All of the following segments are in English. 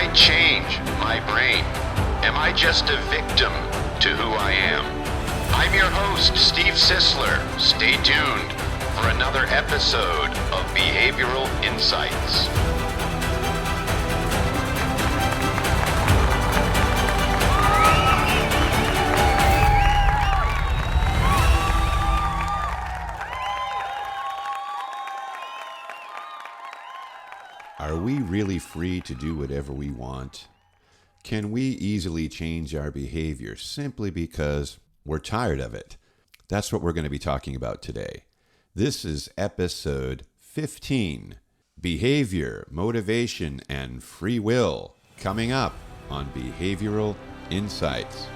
I change my brain? Am I just a victim to who I am? I'm your host, Steve Sisler. Stay tuned for another episode of Behavioral Insights. Are we really free to do whatever we want? Can we easily change our behavior simply because we're tired of it? That's what we're going to be talking about today. This is episode 15, Behavior, Motivation, and Free Will, coming up on Behavioral Insights.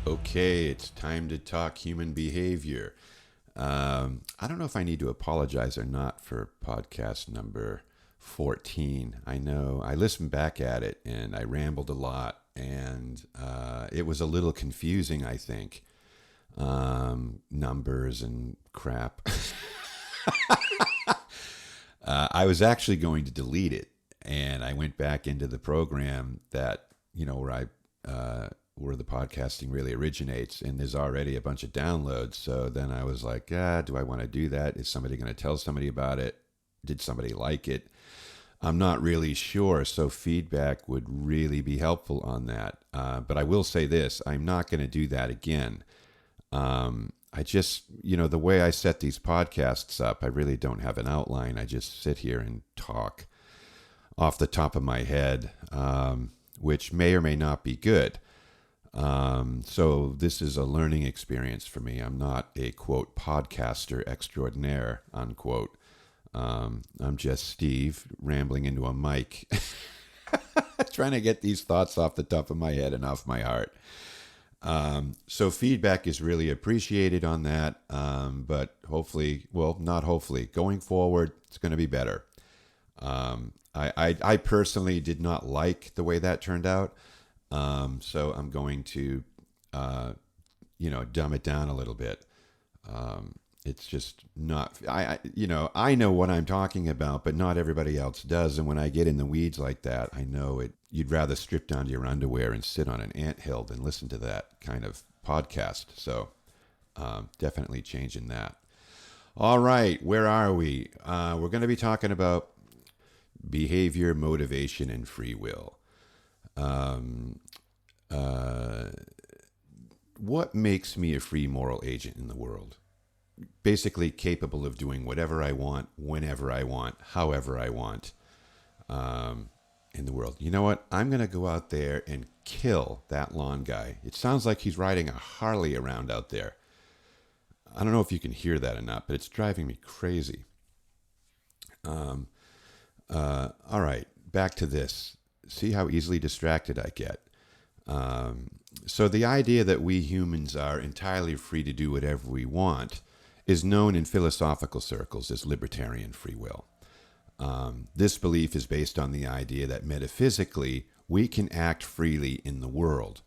Okay, it's time to talk human behavior. I don't know if I need to apologize or not for podcast number 14. I know I listened back at it and I rambled a lot, and it was a little confusing, I think. Numbers and crap. I was actually going to delete it, and I went back into the program that, where the podcasting really originates, and there's already a bunch of downloads. So then I was like, do I want to do that? Is somebody going to tell somebody about it? Did somebody like it? I'm not really sure. So feedback would really be helpful on that. But I will say this, I'm not going to do that again. I just, the way I set these podcasts up, I really don't have an outline. I just sit here and talk off the top of my head, which may or may not be good. So this is a learning experience for me. I'm not a, quote, podcaster extraordinaire, unquote. I'm just Steve rambling into a mic, trying to get these thoughts off the top of my head and off my heart. So feedback is really appreciated on that. But hopefully, not hopefully, going forward, it's going to be better. I personally did not like the way that turned out. So I'm going to, dumb it down a little bit. It's just not, I know what I'm talking about, but not everybody else does. And when I get in the weeds like that, I know you'd rather strip down to your underwear and sit on an anthill than listen to that kind of podcast. So, definitely changing that. All right. Where are we? We're going to be talking about behavior, motivation, and free will. What makes me a free moral agent in the world? Basically capable of doing whatever I want, whenever I want, however I want, in the world. You know what? I'm going to go out there and kill that lawn guy. It sounds like he's riding a Harley around out there. I don't know if you can hear that or not, but it's driving me crazy. All right, back to this. See how easily distracted I get. So the idea that we humans are entirely free to do whatever we want is known in philosophical circles as libertarian free will. This belief is based on the idea that metaphysically we can act freely in the world.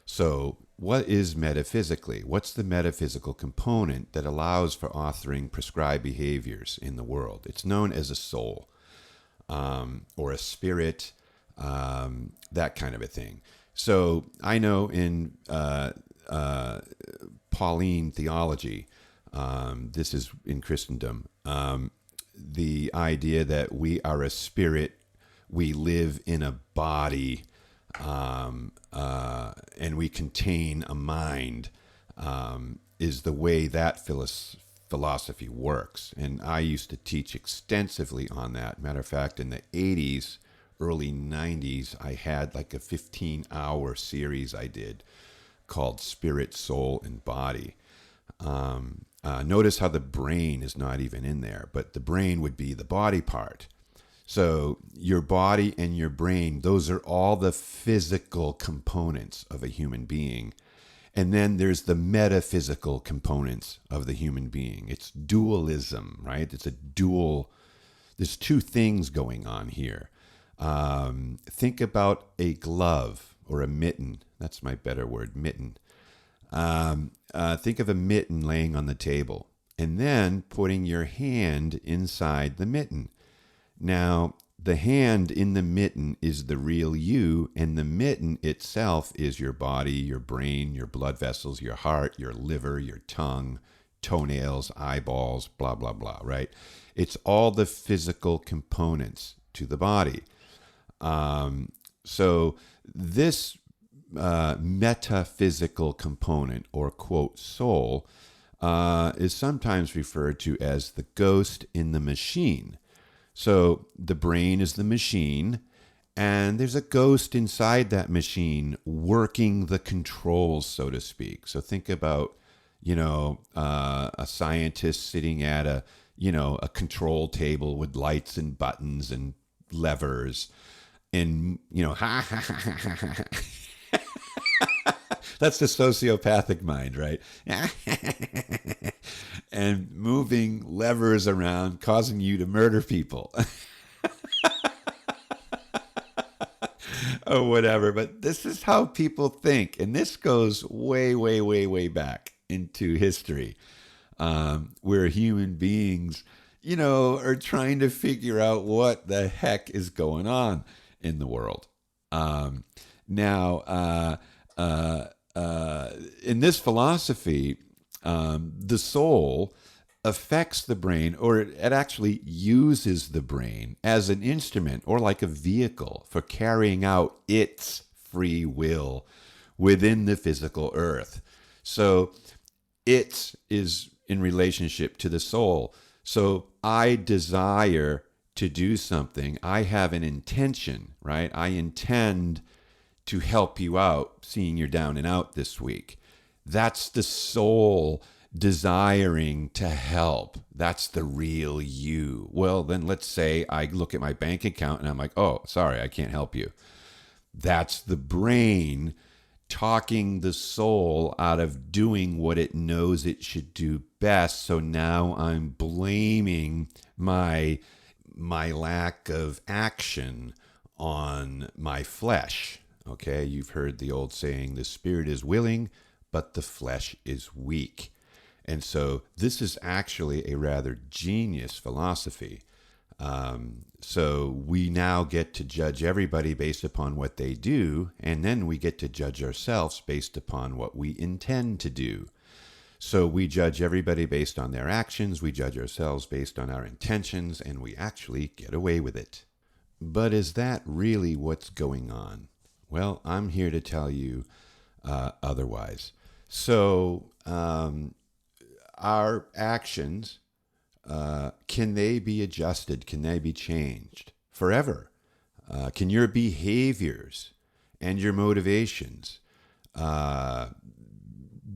So what is metaphysically? What's the metaphysical component that allows for authoring prescribed behaviors in the world? It's known as a soul, or a spirit, that kind of a thing. So I know in Pauline theology, this is in Christendom, the idea that we are a spirit, we live in a body, and we contain a mind, is the way that philosophy works. And I used to teach extensively on that. Matter of fact, in the 80s, early 90s, I had like a 15-hour series I did called Spirit, Soul, and Body. Notice how the brain is not even in there, but the brain would be the body part. So your body and your brain, those are all the physical components of a human being. And then there's the metaphysical components of the human being. It's dualism, right? There's two things going on here. Think about a glove or a mitten. That's my better word, mitten. Think of a mitten laying on the table and then putting your hand inside the mitten. Now, the hand in the mitten is the real you, and the mitten itself is your body, your brain, your blood vessels, your heart, your liver, your tongue, toenails, eyeballs, blah, blah, blah, right? It's all the physical components to the body. So this metaphysical component, or quote, soul, is sometimes referred to as the ghost in the machine. So the brain is the machine, and there's a ghost inside that machine working the controls, so to speak. So think about, a scientist sitting at a control table with lights and buttons and levers, and that's the sociopathic mind, right? And moving levers around, causing you to murder people. Or whatever. But this is how people think. And this goes way, way, way, way back into history, where human beings, are trying to figure out what the heck is going on in the world. In this philosophy, the soul affects the brain, or it actually uses the brain as an instrument or like a vehicle for carrying out its free will within the physical earth. So it is in relationship to the soul. So I desire to do something. I have an intention, right? I intend to help you out, seeing you're down and out this week. That's the soul desiring to help. That's the real you. Well, then let's say I look at my bank account and I'm like, oh, sorry, I can't help you. That's the brain talking the soul out of doing what it knows it should do best. So now I'm blaming my lack of action on my flesh. Okay, you've heard the old saying, the spirit is willing, but the flesh is weak. And so this is actually a rather genius philosophy. So we now get to judge everybody based upon what they do, and then we get to judge ourselves based upon what we intend to do. So we judge everybody based on their actions, we judge ourselves based on our intentions, and we actually get away with it. But is that really what's going on? Well, I'm here to tell you otherwise. So our actions, can they be adjusted? Can they be changed forever? Can your behaviors and your motivations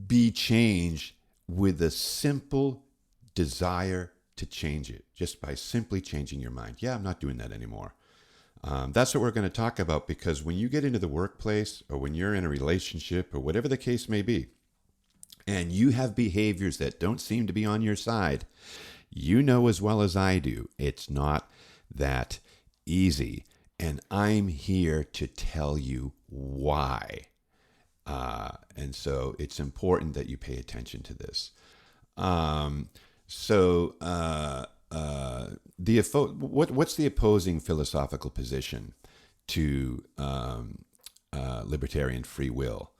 be changed with a simple desire to change it, just by simply changing your mind? Yeah, I'm not doing that anymore. That's what we're going to talk about, because when you get into the workplace, or when you're in a relationship, or whatever the case may be, and you have behaviors that don't seem to be on your side, you know as well as I do, it's not that easy. And I'm here to tell you why. And so it's important that you pay attention to this. What's the opposing philosophical position to libertarian free will?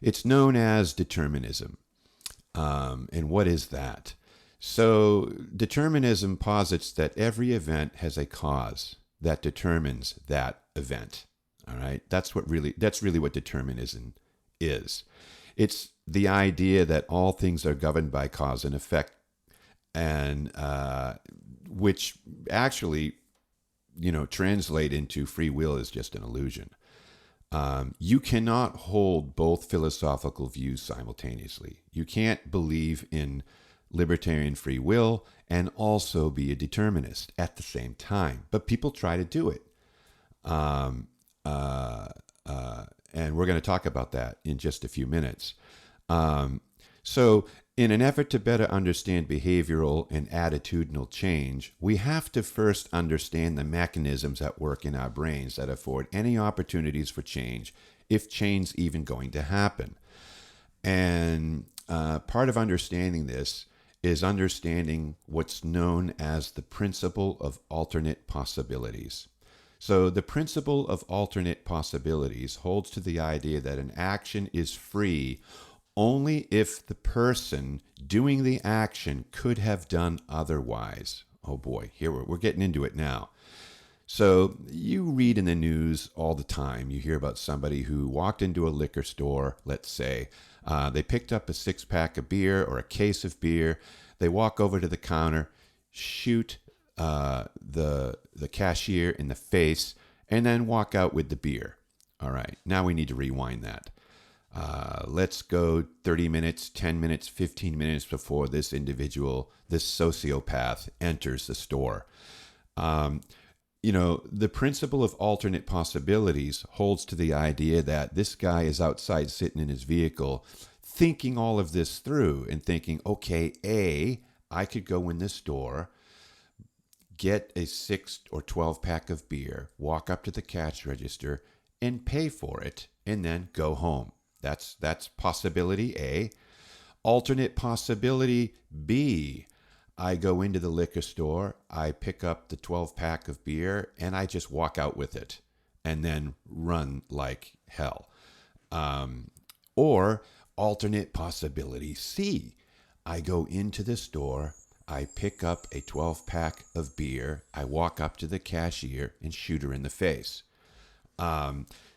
It's known as determinism. And what is that? So determinism posits that every event has a cause that determines that event. All right, that's really what determinism is. It's the idea that all things are governed by cause and effect, and which actually, translate into free will is just an illusion. You cannot hold both philosophical views simultaneously. You can't believe in libertarian free will and also be a determinist at the same time. But people try to do it. Um, and we're going to talk about that in just a few minutes. So in an effort to better understand behavioral and attitudinal change, we have to first understand the mechanisms at work in our brains that afford any opportunities for change, if change's even going to happen. And part of understanding this is understanding what's known as the principle of alternate possibilities. So the principle of alternate possibilities holds to the idea that an action is free only if the person doing the action could have done otherwise. Oh boy, here we're getting into it now. So you read in the news all the time, you hear about somebody who walked into a liquor store, let's say. They picked up a 6-pack of beer or a case of beer. They walk over to the counter, shoot the cashier in the face, and then walk out with the beer. All right, now we need to rewind that. Let's go 30 minutes, 10 minutes, 15 minutes before this individual, this sociopath, enters the store. The principle of alternate possibilities holds to the idea that this guy is outside sitting in his vehicle thinking all of this through and thinking, okay, I could go in this store, get a 6 or 12 pack of beer, walk up to the cash register and pay for it, and then go home. That's possibility A. Alternate possibility B. I go into the liquor store, I pick up the 12 pack of beer, and I just walk out with it and then run like hell. Or alternate possibility C. I go into the store, I pick up a 12 pack of beer, I walk up to the cashier and shoot her in the face.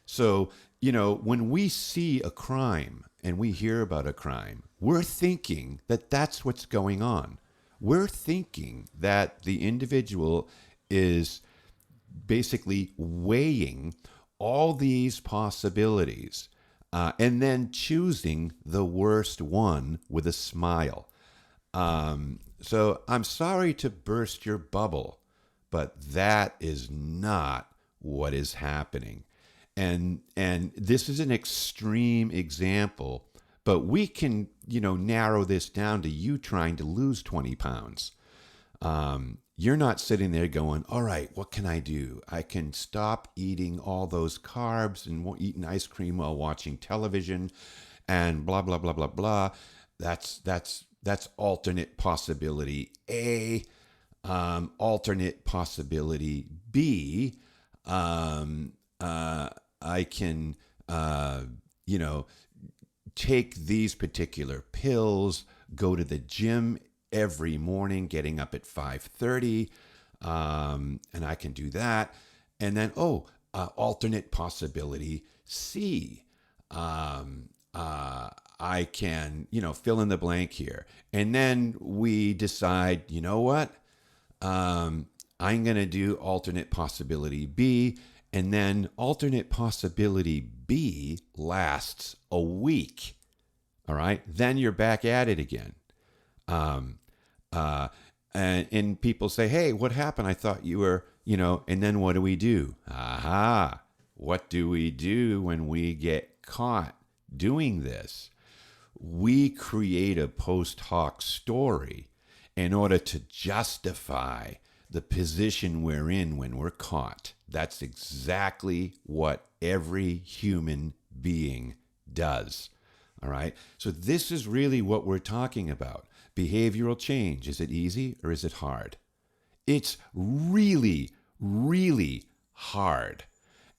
So, when we see a crime and we hear about a crime, we're thinking that that's what's going on. We're thinking that the individual is basically weighing all these possibilities and then choosing the worst one with a smile. So I'm sorry to burst your bubble, but that is not what is happening. And this is an extreme example, but we can, narrow this down to you trying to lose 20 pounds. You're not sitting there going, all right, what can I do? I can stop eating all those carbs and eating ice cream while watching television and blah, blah, blah, blah, blah. That's alternate possibility A. Alternate possibility B. I can, take these particular pills, go to the gym every morning, getting up at 5:30, and I can do that. And then, alternate possibility C. I can, fill in the blank here. And then we decide, you know what? I'm going to do alternate possibility B. And then alternate possibility B lasts a week. All right. Then you're back at it again. And people say, hey, what happened? I thought you were, and then what do we do? Aha. What do we do when we get caught doing this? We create a post hoc story in order to justify the position we're in when we're caught. That's exactly what every human being does. All right. So this is really what we're talking about. Behavioral change. Is it easy or is it hard? It's really, really hard.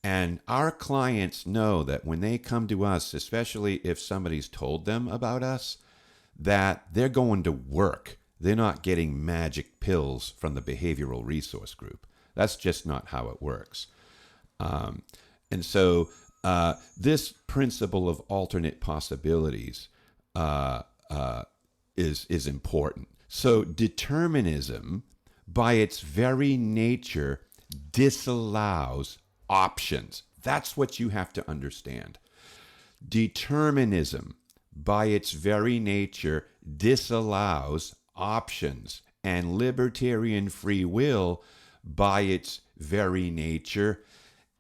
And our clients know that when they come to us, especially if somebody's told them about us, that they're going to work. They're not getting magic pills from the behavioral resource group. That's just not how it works. And so this principle of alternate possibilities is important. So determinism, by its very nature, disallows options. That's what you have to understand. Determinism, by its very nature, disallows options. And libertarian free will, by its very nature,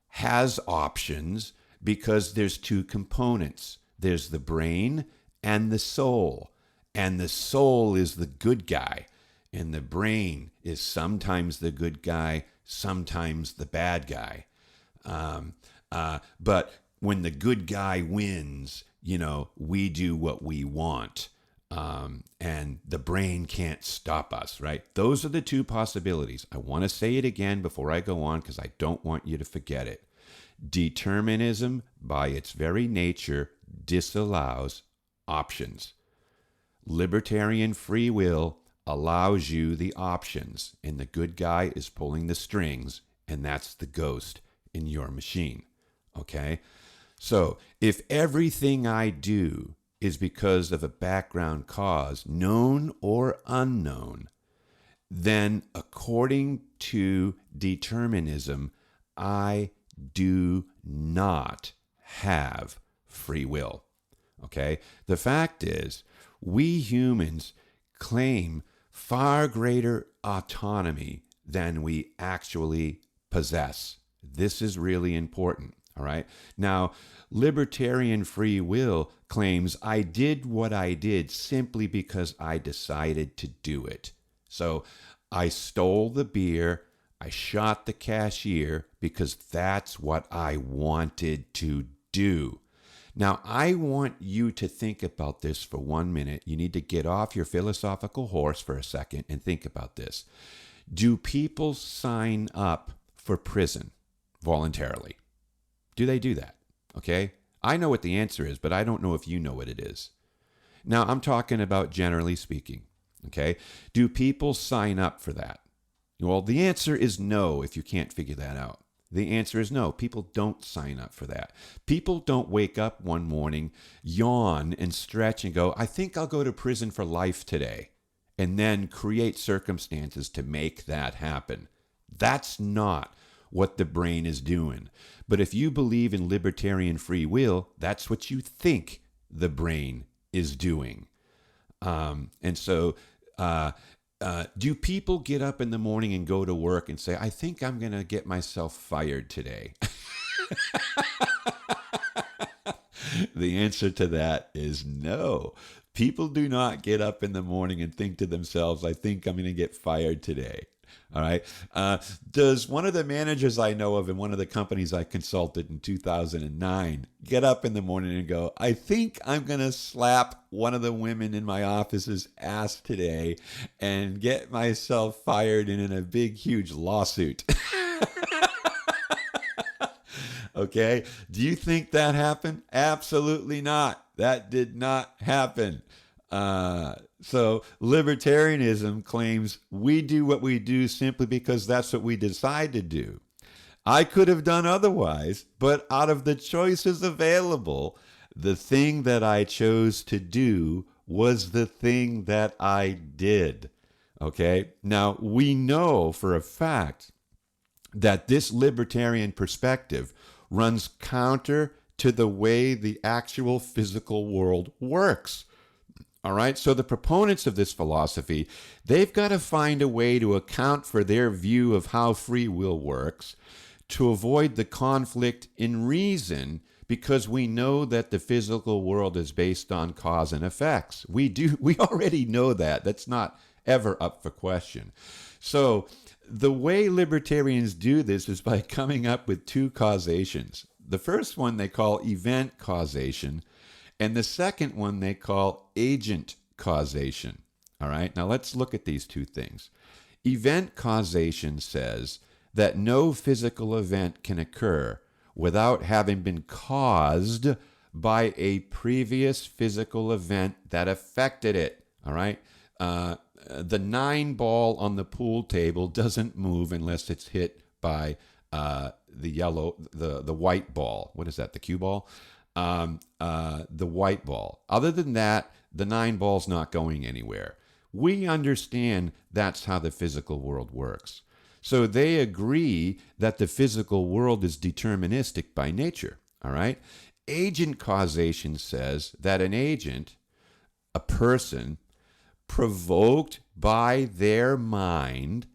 has options because there's two components. There's the brain and the soul. And the soul is the good guy. And the brain is sometimes the good guy, sometimes the bad guy. But when the good guy wins, we do what we want. And the brain can't stop us, right? Those are the two possibilities. I want to say it again before I go on because I don't want you to forget it. Determinism, by its very nature, disallows options. Libertarian free will allows you the options, and the good guy is pulling the strings, and that's the ghost in your machine. Okay? So, if everything I do is because of a background cause, known or unknown, then according to determinism, I do not have free will. Okay? The fact is, we humans claim far greater autonomy than we actually possess. This is really important. All right. Now, libertarian free will claims I did what I did simply because I decided to do it. So I stole the beer, I shot the cashier because that's what I wanted to do. Now, I want you to think about this for 1 minute. You need to get off your philosophical horse for a second and think about this. Do people sign up for prison voluntarily? Do they do that? Okay? I know what the answer is, but I don't know if you know what it is. Now, I'm talking about generally speaking. Okay? Do people sign up for that? Well, the answer is no if you can't figure that out. The answer is no. People don't sign up for that. People don't wake up one morning, yawn and stretch and go, I think I'll go to prison for life today, and then create circumstances to make that happen. That's not what the brain is doing. But if you believe in libertarian free will, that's what you think the brain is doing. And so, do people get up in the morning and go to work and say, I think I'm going to get myself fired today? The answer to that is no. People do not get up in the morning and think to themselves, I think I'm going to get fired today. All right. Does one of the managers I know of in one of the companies I consulted in 2009 get up in the morning and go, I think I'm going to slap one of the women in my office's ass today and get myself fired and in a big, huge lawsuit? Okay. Do you think that happened? Absolutely not. That did not happen. So libertarianism claims we do what we do simply because that's what we decide to do. I could have done otherwise, but out of the choices available, the thing that I chose to do was the thing that I did. Okay? Now, we know for a fact that this libertarian perspective runs counter to the way the actual physical world works. All right, so the proponents of this philosophy, they've got to find a way to account for their view of how free will works to avoid the conflict in reason, because we know that the physical world is based on cause and effects. We already know that. That's not ever up for question. So the way libertarians do this is by coming up with two causations. The first one they call event causation, and the second one they call agent causation. All right, now let's look at these two things. Event causation says that no physical event can occur without having been caused by a previous physical event that affected it. All right, the 9 ball on the pool table doesn't move unless it's hit by the white ball. What is that? The cue ball? The white ball. Other than that, the 9 ball's not going anywhere. We understand that's how the physical world works. So they agree that the physical world is deterministic by nature. All right. Agent causation says that an agent, a person, provoked by their mind,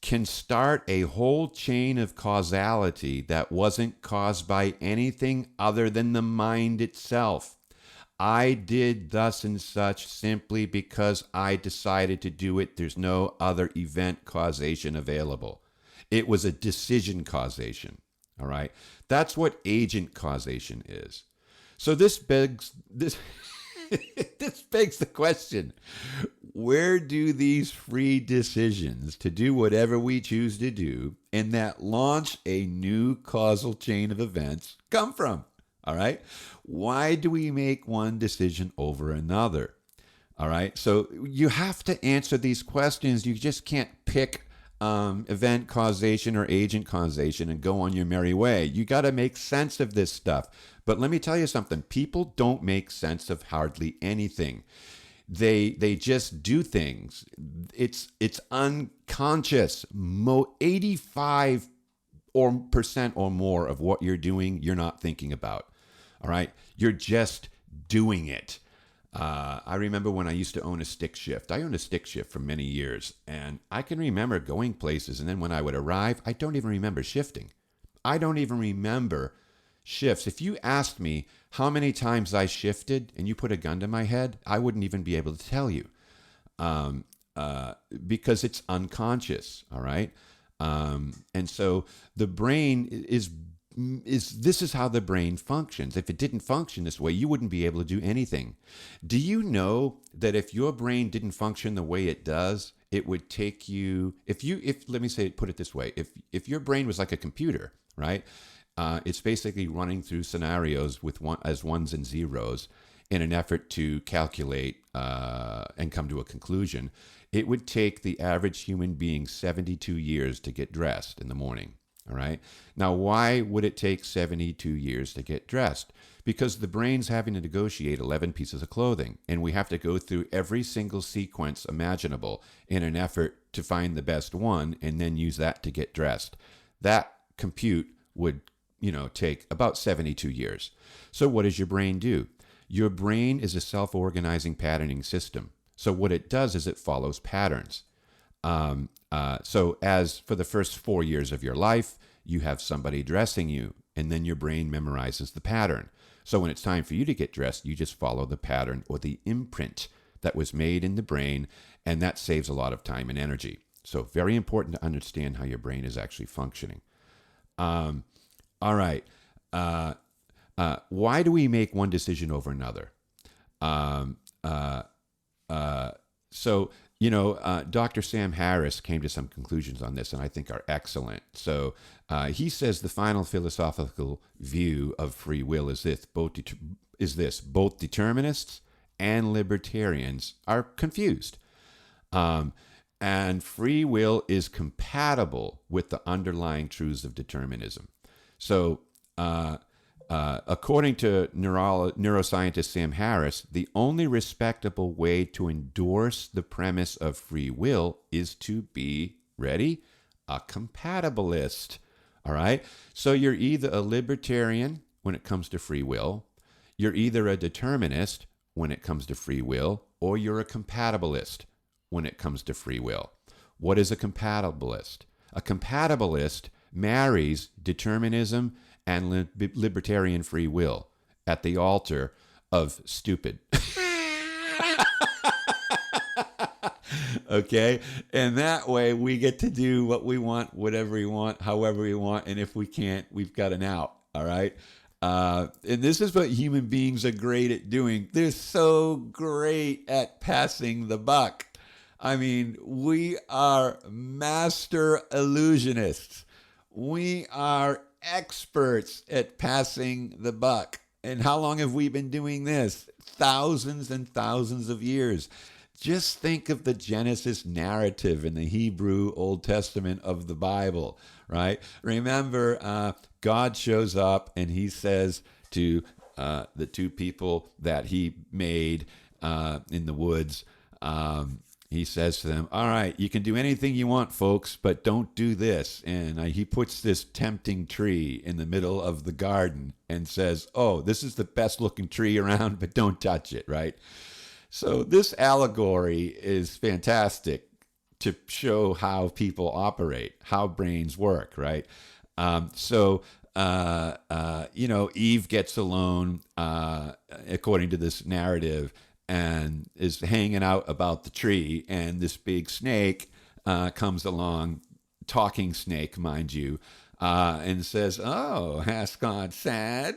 can start a whole chain of causality that wasn't caused by anything other than the mind itself. I did thus and such simply because I decided to do it. There's no other event causation available. It was a decision causation. All right. That's what agent causation is. So this begs this this begs the question, where do these free decisions to do whatever we choose to do and that launch a new causal chain of events come from? All right. Why do we make one decision over another? All right. So you have to answer these questions. You just can't pick event causation or agent causation and go on your merry way. You got to make sense of this stuff. But let me tell you something. People don't make sense of hardly anything. They just do things. It's unconscious. 85% or more of what you're doing, you're not thinking about. All right? You're just doing it. I remember when I used to own a stick shift. I owned a stick shift for many years, and I can remember going places, and then when I would arrive, I don't even remember shifting. I don't even remember shifts. If you asked me how many times I shifted and you put a gun to my head, I wouldn't even be able to tell you because it's unconscious, all right? And so the brain is this is how the brain functions. If it didn't function this way, you wouldn't be able to do anything. Do you know that if your brain didn't function the way it does, it would take you, if let me say, put it this way, if your brain was like a computer, right? It's basically running through scenarios with as ones and zeros in an effort to calculate and come to a conclusion. It would take the average human being 72 years to get dressed in the morning. All right. Now, why would it take 72 years to get dressed? Because the brain's having to negotiate 11 pieces of clothing, and we have to go through every single sequence imaginable in an effort to find the best one and then use that to get dressed. That compute would, take about 72 years. So what does your brain do? Your brain is a self-organizing patterning system. So what it does is it follows patterns. So as for the first 4 years of your life, you have somebody dressing you, and then your brain memorizes the pattern. So when it's time for you to get dressed, you just follow the pattern or the imprint that was made in the brain, and that saves a lot of time and energy. So very important to understand how your brain is actually functioning. All right. Why do we make one decision over another? Dr. Sam Harris came to some conclusions on this, and I think are excellent. So he says the final philosophical view of free will is this: both determinists and libertarians are confused. And free will is compatible with the underlying truths of determinism. So according to neuroscientist Sam Harris, the only respectable way to endorse the premise of free will is to be, ready, a compatibilist. All right? So you're either a libertarian when it comes to free will, you're either a determinist when it comes to free will, or you're a compatibilist when it comes to free will. What is a compatibilist? A compatibilist marries determinism and libertarian free will at the altar of stupid. Okay? And that way we get to do what we want, whatever we want, however we want, and if we can't, we've got an out. All right? And this is what human beings are great at doing. They're so great at passing the buck. I mean, we are master illusionists. We are experts at passing the buck. And how long have we been doing this? Thousands and thousands of years. Just think of the Genesis narrative in the Hebrew Old Testament of the Bible, right? Remember, God shows up and he says to the two people that he made in the woods, he says to them, all right, you can do anything you want, folks, but don't do this. And he puts this tempting tree in the middle of the garden and says, oh, this is the best looking tree around, but don't touch it, right? So this allegory is fantastic to show how people operate, how brains work, right? Eve gets alone, according to this narrative, and is hanging out about the tree, and this big snake comes along, talking snake, mind you, and says, "Oh, hast gone sad,"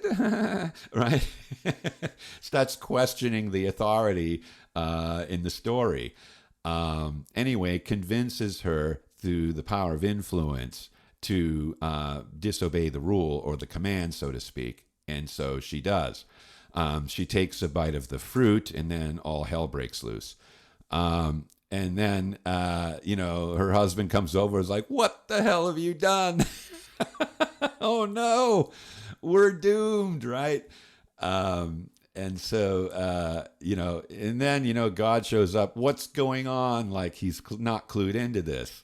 right? Starts questioning the authority in the story. Anyway, convinces her through the power of influence to disobey the rule or the command, so to speak. And so she does. She takes a bite of the fruit, and then all hell breaks loose. And then, her husband comes over and is like, "What the hell have you done?" Oh, no, we're doomed, right? And so, and then, God shows up. What's going on? Like he's not clued into this.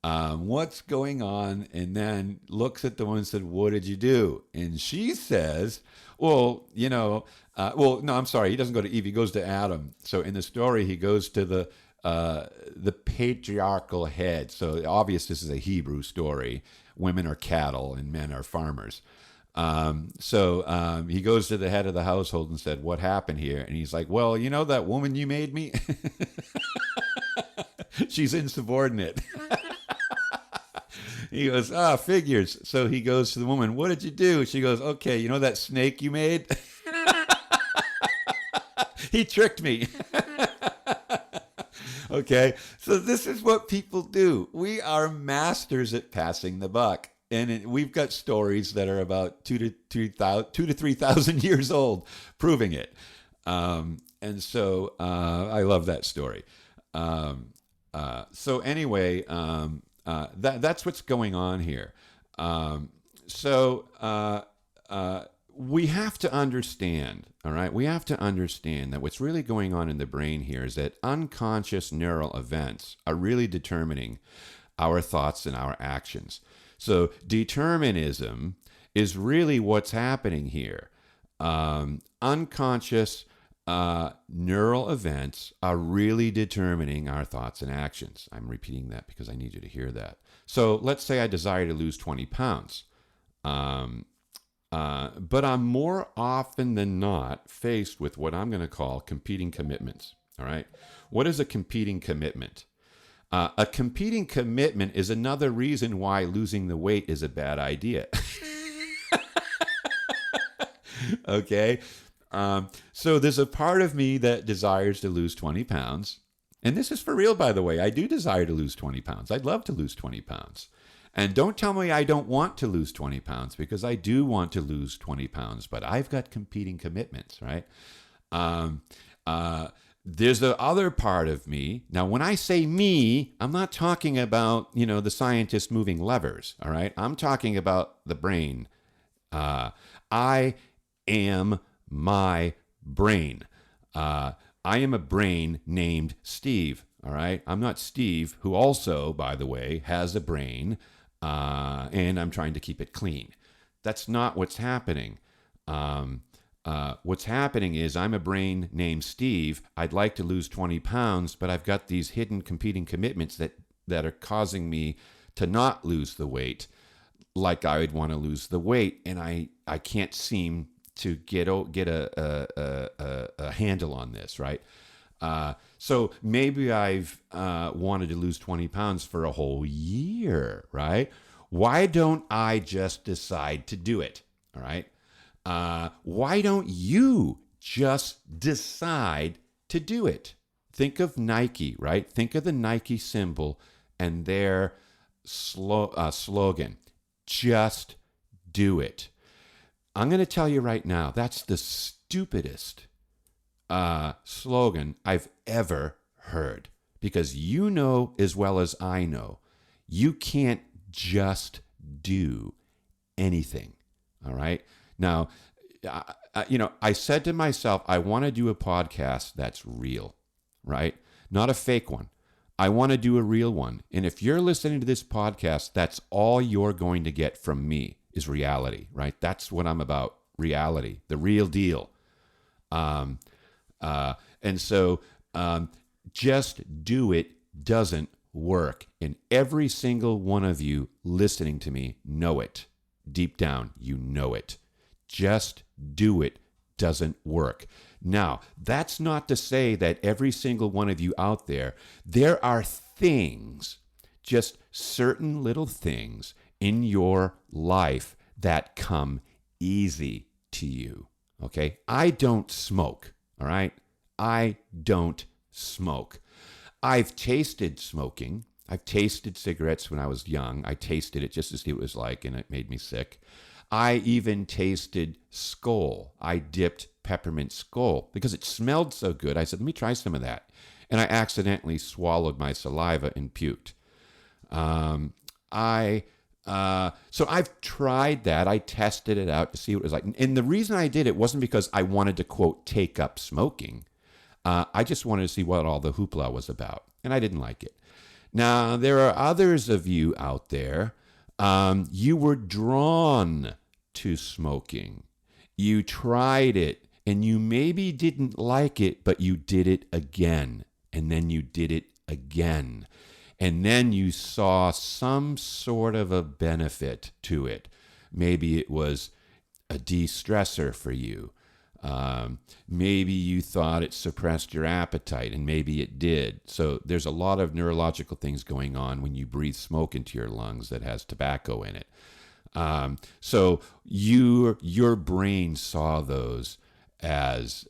What's going on? And then looks at the woman and said, "What did you do?" And she says, no, I'm sorry. He doesn't go to Eve. He goes to Adam. So in the story, he goes to the patriarchal head. So obvious this is a Hebrew story. Women are cattle and men are farmers. So he goes to the head of the household and said, "What happened here?" And he's like, "Well, that woman you made me? She's insubordinate." He goes, figures. So he goes to the woman, "What did you do?" She goes, "Okay, that snake you made? He tricked me." Okay, so this is what people do. We are masters at passing the buck. And we've got stories that are about 2,000 to 3,000 years old proving it. And so I love that story. So anyway, that's what's going on here. We have to understand, all right? We have to understand that what's really going on in the brain here is that unconscious neural events are really determining our thoughts and our actions. So determinism is really what's happening here. Unconscious neural events are really determining our thoughts and actions. I'm repeating that because I need you to hear that. So let's say I desire to lose 20 pounds. But I'm more often than not faced with what I'm going to call competing commitments. All right. What is a competing commitment? A competing commitment is another reason why losing the weight is a bad idea. Okay. So there's a part of me that desires to lose 20 pounds. And this is for real, by the way. I do desire to lose 20 pounds. I'd love to lose 20 pounds. And don't tell me I don't want to lose 20 pounds, because I do want to lose 20 pounds, but I've got competing commitments, right? There's the other part of me. Now, when I say me, I'm not talking about, the scientist moving levers, all right? I'm talking about the brain. I am my brain. I am a brain named Steve, all right? I'm not Steve, who also, by the way, has a brain, and I'm trying to keep it clean. That's not what's happening. What's happening is I'm a brain named Steve. I'd like to lose 20 pounds, but I've got these hidden competing commitments that are causing me to not lose the weight like I would want to lose the weight, and I can't seem to get a handle on this, right? So maybe I've wanted to lose 20 pounds for a whole year, right? Why don't I just decide to do it, all right? Why don't you just decide to do it? Think of Nike, right? Think of the Nike symbol and their slogan, just do it. I'm going to tell you right now, that's the stupidest slogan I've ever heard, because you know as well as I know, you can't just do anything, all right? Now, I said to myself, I want to do a podcast that's real, right? Not a fake one. I want to do a real one. And if you're listening to this podcast, that's all you're going to get from me is reality, right? That's what I'm about, reality, the real deal. And so Just do it doesn't work. And every single one of you listening to me know it. Deep down, you know it. Just do it doesn't work. Now, that's not to say that every single one of you out there are things, just certain little things in your life that come easy to you. Okay? I don't smoke. All right? I don't smoke. I've tasted smoking. I've tasted cigarettes when I was young. I tasted it just to see what it was like, and it made me sick. I even tasted Skoal. I dipped peppermint Skoal because it smelled so good. I said, let me try some of that. And I accidentally swallowed my saliva and puked. So I've tried that. I tested it out to see what it was like. And the reason I did it wasn't because I wanted to, quote, take up smoking. I just wanted to see what all the hoopla was about. And I didn't like it. Now, there are others of you out there. You were drawn to smoking. You tried it, and you maybe didn't like it, but you did it again. And then you did it again. And then you saw some sort of a benefit to it. Maybe it was a de-stressor for you. Maybe you thought it suppressed your appetite, and maybe it did. So there's a lot of neurological things going on when you breathe smoke into your lungs that has tobacco in it. So your brain saw those as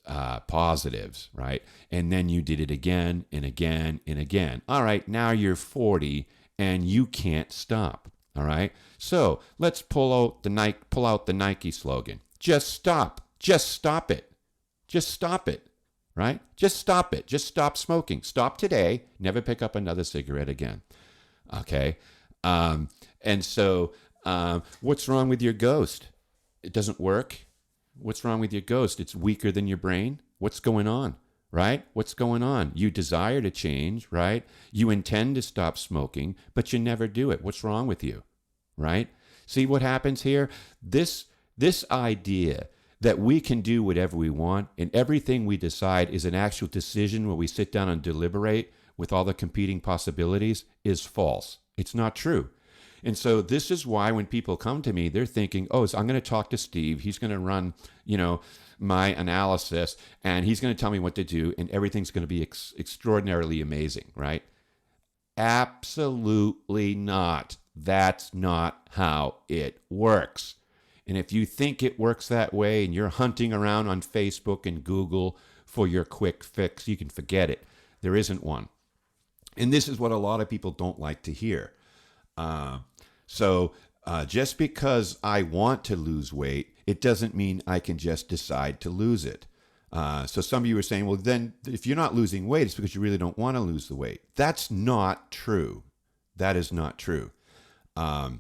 positives, right? And then you did it again and again and again. All right, now you're 40 and you can't stop. All right, so let's pull out the Nike slogan. Just stop. Just stop it. Just stop it. Right? Just stop it. Just stop smoking. Stop today. Never pick up another cigarette again. Okay. And so, what's wrong with your ghost? It doesn't work. What's wrong with your ghost? It's weaker than your brain. What's going on? Right? What's going on? You desire to change, right? You intend to stop smoking, but you never do it. What's wrong with you? Right? See what happens here? This idea that we can do whatever we want and everything we decide is an actual decision where we sit down and deliberate with all the competing possibilities is false. It's not true. And so this is why when people come to me, they're thinking, oh, so I'm going to talk to Steve. He's going to run, my analysis, and he's going to tell me what to do, and everything's going to be extraordinarily amazing, right? Absolutely not. That's not how it works. And if you think it works that way and you're hunting around on Facebook and Google for your quick fix, you can forget it. There isn't one. And this is what a lot of people don't like to hear. So just because I want to lose weight, it doesn't mean I can just decide to lose it. So some of you are saying, well, then if you're not losing weight, it's because you really don't want to lose the weight. That's not true. That is not true. I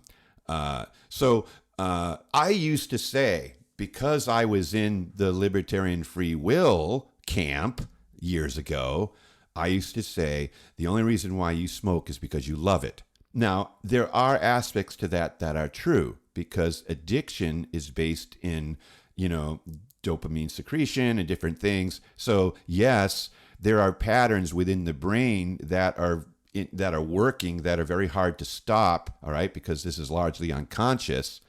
used to say, because I was in the Libertarian free will camp years ago, I used to say, the only reason why you smoke is because you love it. Now, there are aspects to that are true, because addiction is based in, dopamine secretion and different things. So yes, there are patterns within the brain that are working that are very hard to stop, all right, because this is largely unconscious.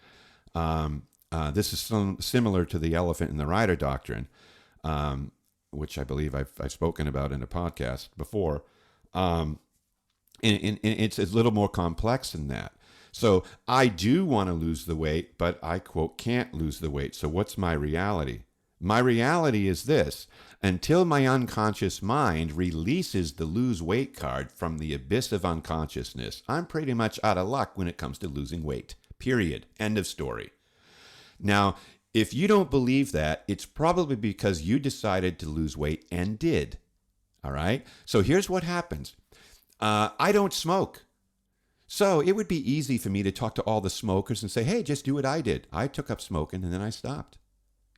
This is similar to the elephant and the rider doctrine, which I believe I've spoken about in a podcast before. And it's a little more complex than that. So I do want to lose the weight, but I, quote, can't lose the weight. So what's my reality? My reality is this: until my unconscious mind releases the lose weight card from the abyss of unconsciousness, I'm pretty much out of luck when it comes to losing weight. Period. End of story. Now, if you don't believe that, it's probably because you decided to lose weight and did. All right? So here's what happens. I don't smoke. So it would be easy for me to talk to all the smokers and say, hey, just do what I did. I took up smoking and then I stopped.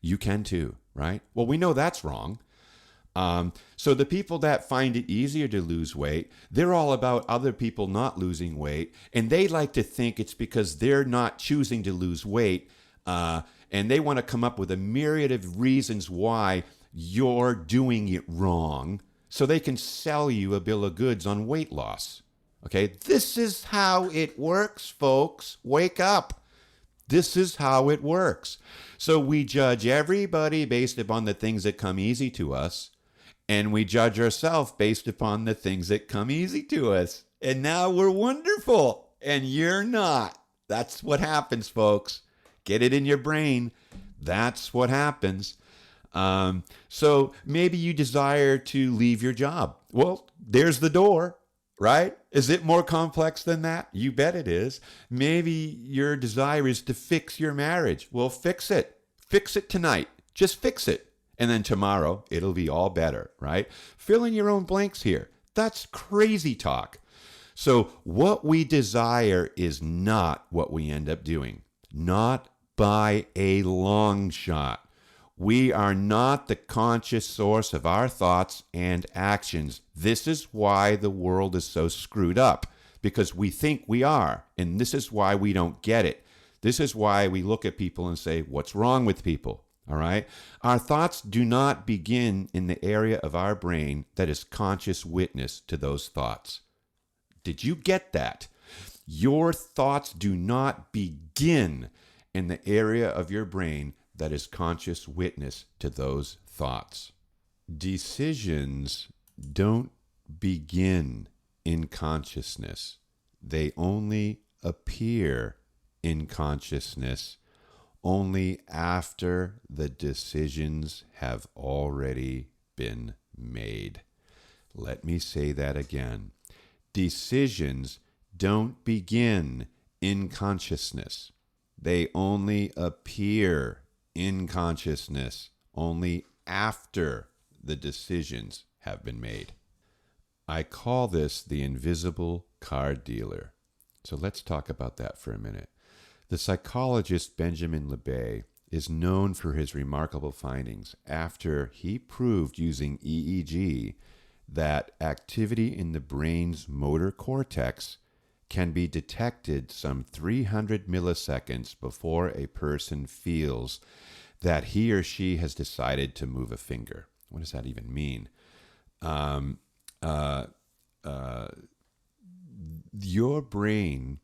You can too, right? Well, we know that's wrong. So the people that find it easier to lose weight, they're all about other people not losing weight. And they like to think it's because they're not choosing to lose weight. And they want to come up with a myriad of reasons why you're doing it wrong. so they can sell you a bill of goods on weight loss. Okay, this is how it works, folks. Wake up. This is how it works. So we judge everybody based upon the things that come easy to us, and we judge ourselves based upon the things that come easy to us. And now we're wonderful, and you're not. That's what happens, folks. Get it in your brain. That's what happens. So maybe you desire to leave your job. Well, there's the door, right? Is it more complex than that? You bet it is. Maybe your desire is to fix your marriage. Well, fix it. Fix it tonight. Just fix it. And then tomorrow, it'll be all better, right? Fill in your own blanks here. That's crazy talk. So what we desire is not what we end up doing. Not by a long shot. We are not the conscious source of our thoughts and actions. This is why the world is so screwed up, because we think we are, and this is why we don't get it. This is why we look at people and say, what's wrong with people? All right? Our thoughts do not begin in the area of our brain that is conscious witness to those thoughts. Did you get that? Your thoughts do not begin in the area of your brain that is conscious witness to those thoughts. Decisions don't begin in consciousness. They only appear in consciousness only after the decisions have already been made. Let me say that again. Decisions don't begin in consciousness. They only appear in consciousness only after the decisions have been made. I call this the invisible card dealer. So let's talk about that for a minute. The psychologist Benjamin Libet is known for his remarkable findings after he proved using EEG that activity in the brain's motor cortex can be detected some 300 milliseconds before a person feels that he or she has decided to move a finger. What does that even mean? Your brain,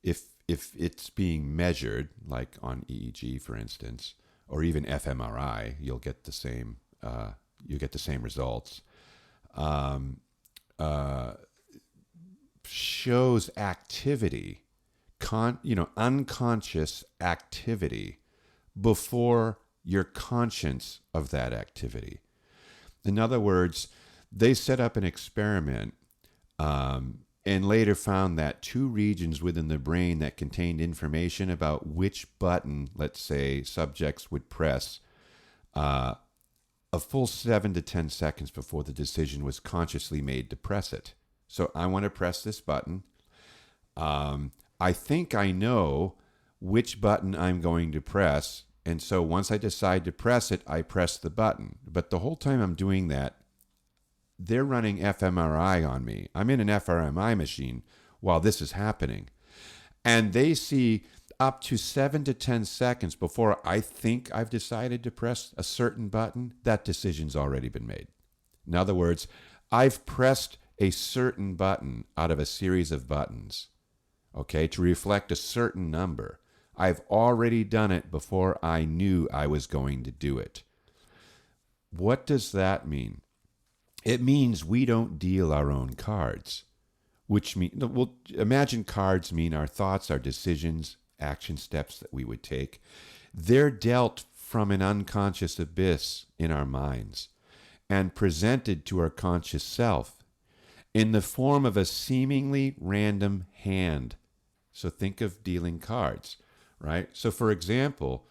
if it's being measured, like on EEG, for instance, or even fMRI, you'll get the same results. Shows activity, unconscious activity before you're conscious of that activity. In other words, they set up an experiment and later found that two regions within the brain that contained information about which button, let's say, subjects would press a full 7 to 10 seconds before the decision was consciously made to press it. So I want to press this button. I think I know which button I'm going to press. And so once I decide to press it, I press the button. But the whole time I'm doing that, they're running fMRI on me. I'm in an fMRI machine while this is happening. And they see up to 7 to 10 seconds before I think I've decided to press a certain button, that decision's already been made. In other words, I've pressed a certain button out of a series of buttons, okay, to reflect a certain number. I've already done it before I knew I was going to do it. What does that mean? It means we don't deal our own cards, which mean, well, imagine cards mean our thoughts, our decisions, action steps that we would take. They're dealt from an unconscious abyss in our minds and presented to our conscious self in the form of a seemingly random hand. So think of dealing cards, right? So for example,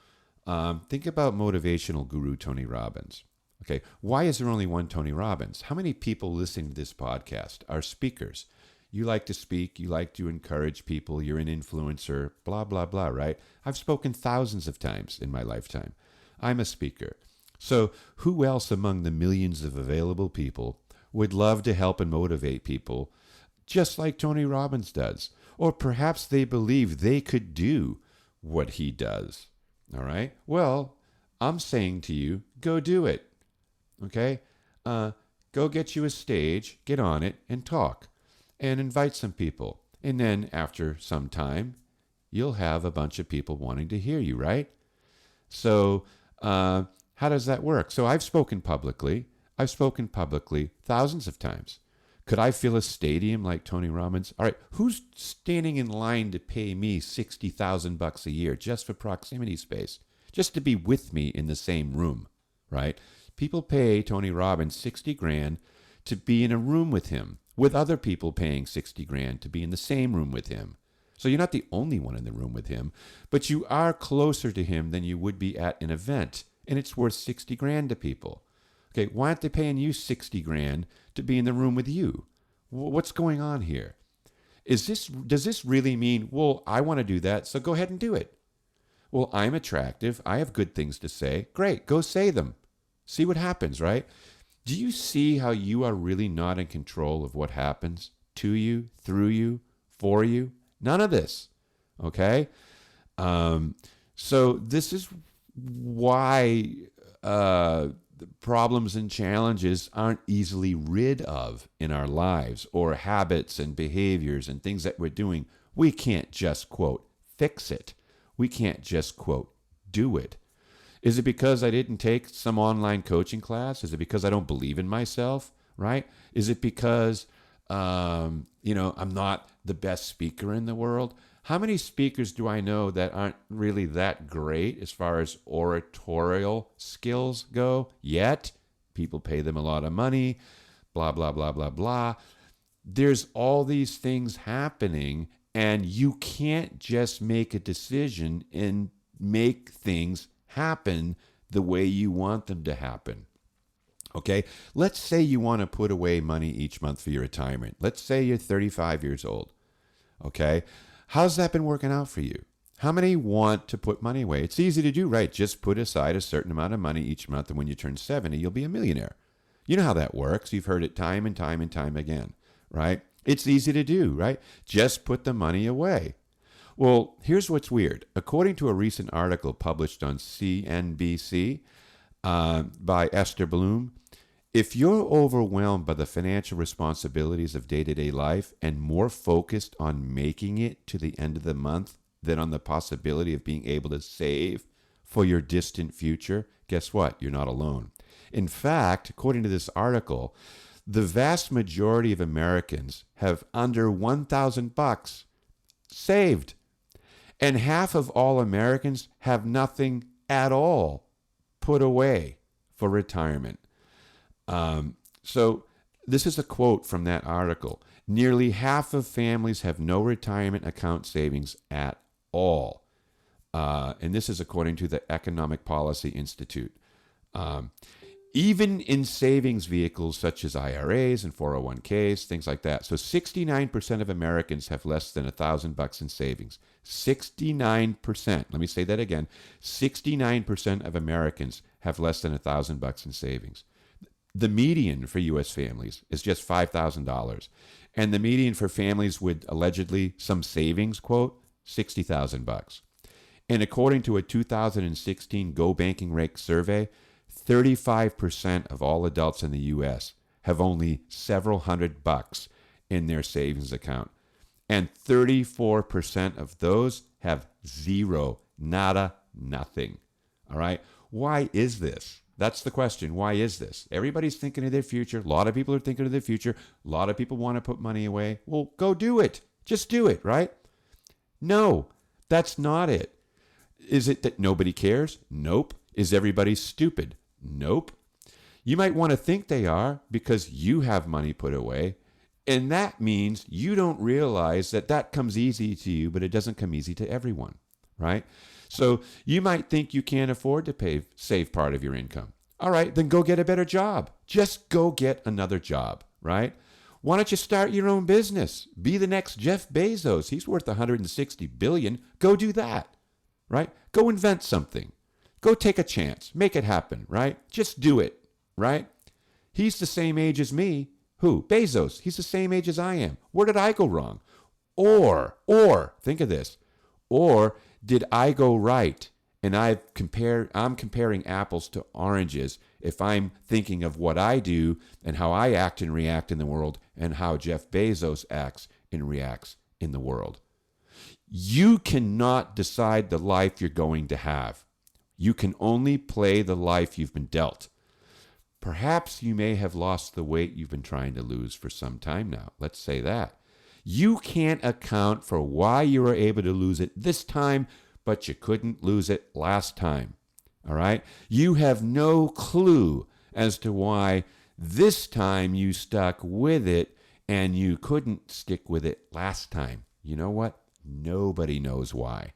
think about motivational guru Tony Robbins. Okay, why is there only one Tony Robbins? How many people listening to this podcast are speakers? You like to speak, you like to encourage people, you're an influencer, blah, blah, blah, right? I've spoken thousands of times in my lifetime. I'm a speaker. So who else among the millions of available people would love to help and motivate people just like Tony Robbins does? Or perhaps they believe they could do what he does. All right? Well, I'm saying to you, go do it. Okay? Go get you a stage, get on it, and talk. And invite some people. And then after some time, you'll have a bunch of people wanting to hear you, right? So how does that work? So I've spoken publicly. I've spoken publicly thousands of times. Could I fill a stadium like Tony Robbins? All right, who's standing in line to pay me $60,000 a year just for proximity space, just to be with me in the same room, right? People pay Tony Robbins 60 grand to be in a room with him, with other people paying 60 grand to be in the same room with him. So you're not the only one in the room with him, but you are closer to him than you would be at an event, and it's worth 60 grand to people. Okay, why aren't they paying you 60 grand to be in the room with you? What's going on here? Does this really mean, well, I want to do that, so go ahead and do it? Well, I'm attractive. I have good things to say. Great, go say them. See what happens, right? Do you see how you are really not in control of what happens to you, through you, for you? None of this, okay? So this is why the problems and challenges aren't easily rid of in our lives, or habits and behaviors and things that we're doing. We can't just, quote, fix it. We can't just, quote, do it. Is it because I didn't take some online coaching class? Is it because I don't believe in myself, right? Is it because, I'm not the best speaker in the world? How many speakers do I know that aren't really that great as far as oratorial skills go yet? People pay them a lot of money, blah, blah, blah, blah, blah. There's all these things happening, and you can't just make a decision and make things happen the way you want them to happen. Okay? Let's say you want to put away money each month for your retirement. Let's say you're 35 years old. Okay? How's that been working out for you? How many want to put money away? It's easy to do, right? Just put aside a certain amount of money each month, and when you turn 70, you'll be a millionaire. You know how that works. You've heard it time and time and time again, right? It's easy to do, right? Just put the money away. Well, here's what's weird. According to a recent article published on CNBC by Esther Bloom, if you're overwhelmed by the financial responsibilities of day-to-day life and more focused on making it to the end of the month than on the possibility of being able to save for your distant future, guess what? You're not alone. In fact, according to this article, the vast majority of Americans have under $1,000 saved. And half of all Americans have nothing at all put away for retirement. So this is a quote from that article. Nearly half of families have no retirement account savings at all. And this is according to the Economic Policy Institute. Even in savings vehicles such as IRAs and 401ks, things like that. So 69% of Americans have less than $1,000 in savings. 69%. Let me say that again. 69% of Americans have less than $1,000 in savings. The median for U.S. families is just $5,000. And the median for families with allegedly some savings, quote, $60,000. And according to a 2016 Go Banking Rate survey, 35% of all adults in the U.S. have only several $100 in their savings account. And 34% of those have zero, nada, nothing. All right? Why is this? That's the question. Why is this? Everybody's thinking of their future. A lot of people are thinking of their future. A lot of people want to put money away. Well, go do it. Just do it, right? No, that's not it. Is it that nobody cares? Nope. Is everybody stupid? Nope. You might want to think they are because you have money put away. And that means you don't realize that that comes easy to you, but it doesn't come easy to everyone, right? So you might think you can't afford to save part of your income. All right, then go get a better job. Just go get another job, right? Why don't you start your own business? Be the next Jeff Bezos. He's worth $160 billion. Go do that, right? Go invent something. Go take a chance. Make it happen, right? Just do it, right? He's the same age as me. Who? Bezos. He's the same age as I am. Where did I go wrong? Or, think of this. Or did I go right And I'm comparing apples to oranges if I'm thinking of what I do and how I act and react in the world and how Jeff Bezos acts and reacts in the world. You cannot decide the life you're going to have. You can only play the life you've been dealt. Perhaps you may have lost the weight you've been trying to lose for some time now. Let's say that. You can't account for why you were able to lose it this time, but you couldn't lose it last time. All right? You have no clue as to why this time you stuck with it and you couldn't stick with it last time. You know what? Nobody knows why.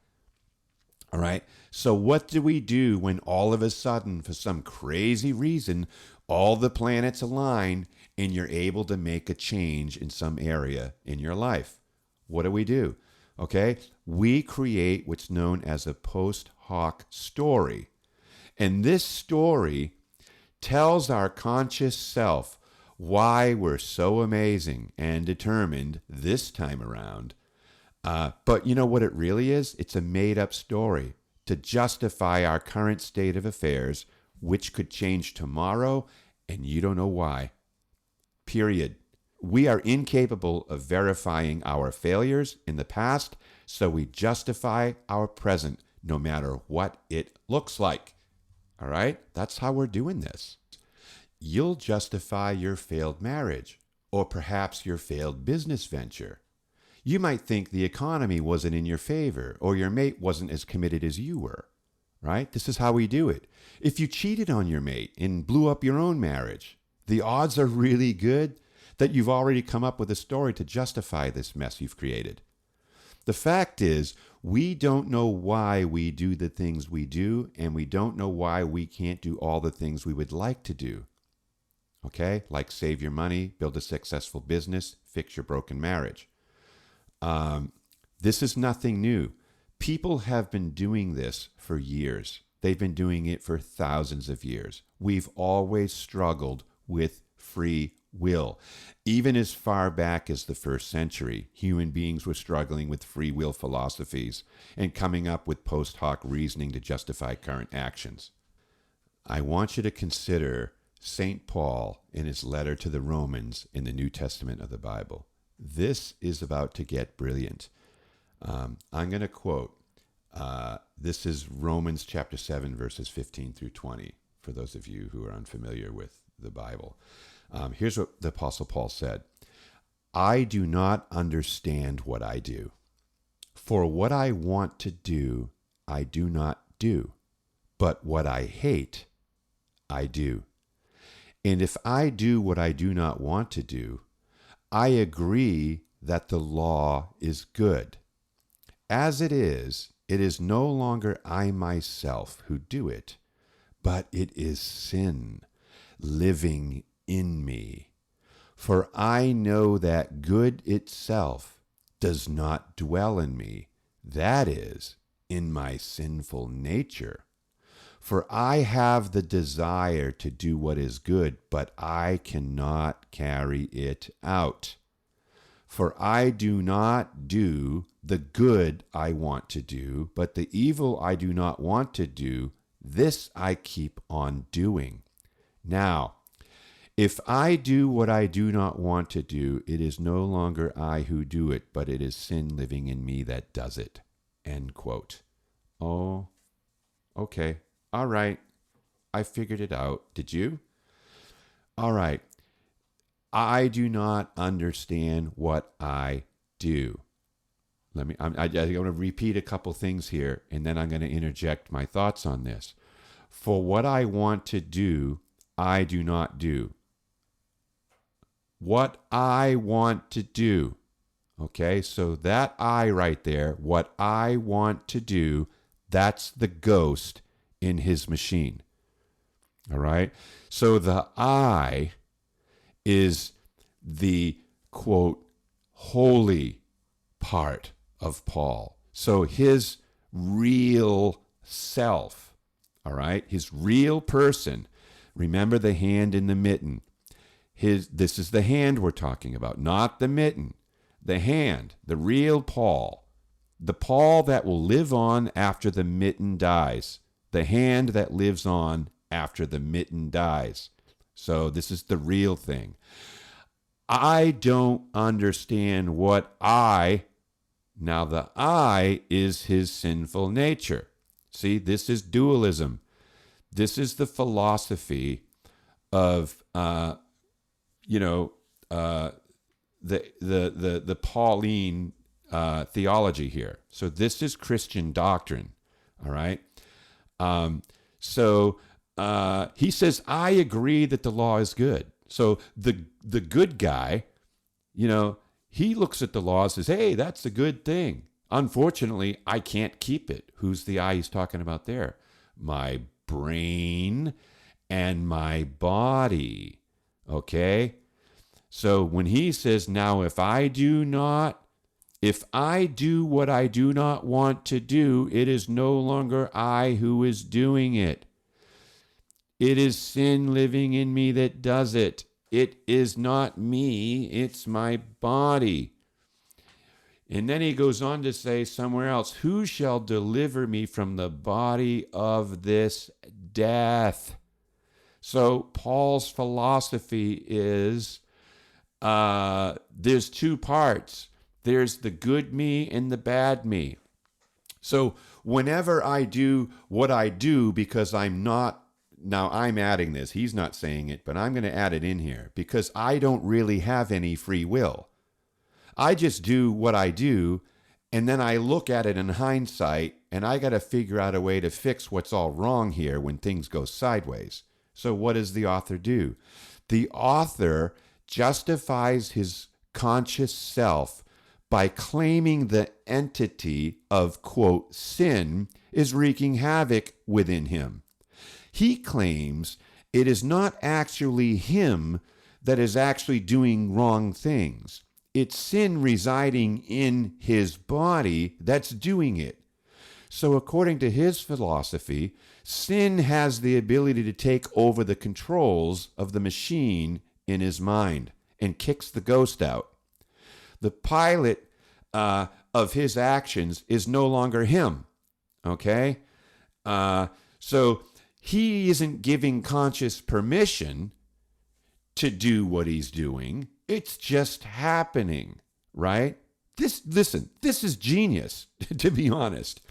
All right? So what do we do when all of a sudden, for some crazy reason, all the planets align and you're able to make a change in some area in your life? What do? Okay? We create what's known as a post-hoc story. And this story tells our conscious self why we're so amazing and determined this time around. But you know what it really is? It's a made-up story to justify our current state of affairs, which could change tomorrow, and you don't know why. Period. We are incapable of verifying our failures in the past, so we justify our present, no matter what it looks like. All right? That's how we're doing this. You'll justify your failed marriage, or perhaps your failed business venture. You might think the economy wasn't in your favor, or your mate wasn't as committed as you were, right? This is how we do it. If you cheated on your mate and blew up your own marriage, the odds are really good that you've already come up with a story to justify this mess you've created. The fact is, we don't know why we do the things we do, and we don't know why we can't do all the things we would like to do. Okay? Like save your money, build a successful business, fix your broken marriage. This is nothing new. People have been doing this for years. They've been doing it for thousands of years. We've always struggled with free will. Even as far back as the 1st century, human beings were struggling with free will philosophies and coming up with post hoc reasoning to justify current actions. I want you to consider St. Paul in his letter to the Romans in the New Testament of the Bible. This is about to get brilliant. I'm going to quote. This is Romans chapter 7, verses 15 through 20, for those of you who are unfamiliar with the Bible. Here's what the Apostle Paul said. I do not understand what I do. For what I want to do, I do not do. But what I hate, I do. And if I do what I do not want to do, I agree that the law is good. As it is no longer I myself who do it, but it is sin living in me. For I know that good itself does not dwell in me, that is, in my sinful nature. For I have the desire to do what is good, but I cannot carry it out. For I do not do the good I want to do, but the evil I do not want to do, this I keep on doing. Now, if I do what I do not want to do, it is no longer I who do it, but it is sin living in me that does it. End quote. Oh, okay. All right. I figured it out. Did you? All right. I do not understand what I do. I'm going to repeat a couple things here, and then I'm going to interject my thoughts on this. For what I want to do, I do not do. What I want to do. Okay, so that I right there, what I want to do, that's the ghost in his machine. All right? So the I is the, quote, holy part of Paul. So his real self, all right? His real person. Remember the hand in the mitten. This is the hand we're talking about, not the mitten. The hand, the real Paul, the paw that will live on after the mitten dies, the hand that lives on after the mitten dies. So this is the real thing. I don't understand what now the I is his sinful nature. See, this is dualism. This is the philosophy of, the Pauline theology here. So this is Christian doctrine, all right? He says, I agree that the law is good. So the good guy, he looks at the law and says, hey, that's a good thing. Unfortunately, I can't keep it. Who's the I he's talking about there? My brain and my body. Okay? So when he says, now if I do what I do not want to do, it is no longer I who is doing it. It is sin living in me that does it. It is not me, it's my body. And then he goes on to say somewhere else, who shall deliver me from the body of this death? So Paul's philosophy is there's two parts. There's the good me and the bad me. So whenever I do what I do because I'm adding this. He's not saying it, but I'm going to add it in here because I don't really have any free will. I just do what I do, and then I look at it in hindsight, and I got to figure out a way to fix what's all wrong here when things go sideways. So what does the author do? The author justifies his conscious self by claiming the entity of, quote, sin is wreaking havoc within him. He claims it is not actually him that is actually doing wrong things. It's sin residing in his body that's doing it. So according to his philosophy, sin has the ability to take over the controls of the machine in his mind and kicks the ghost out. The pilot of his actions is no longer him. Okay? So he isn't giving conscious permission to do what he's doing. It's just happening, right? This is genius, to be honest.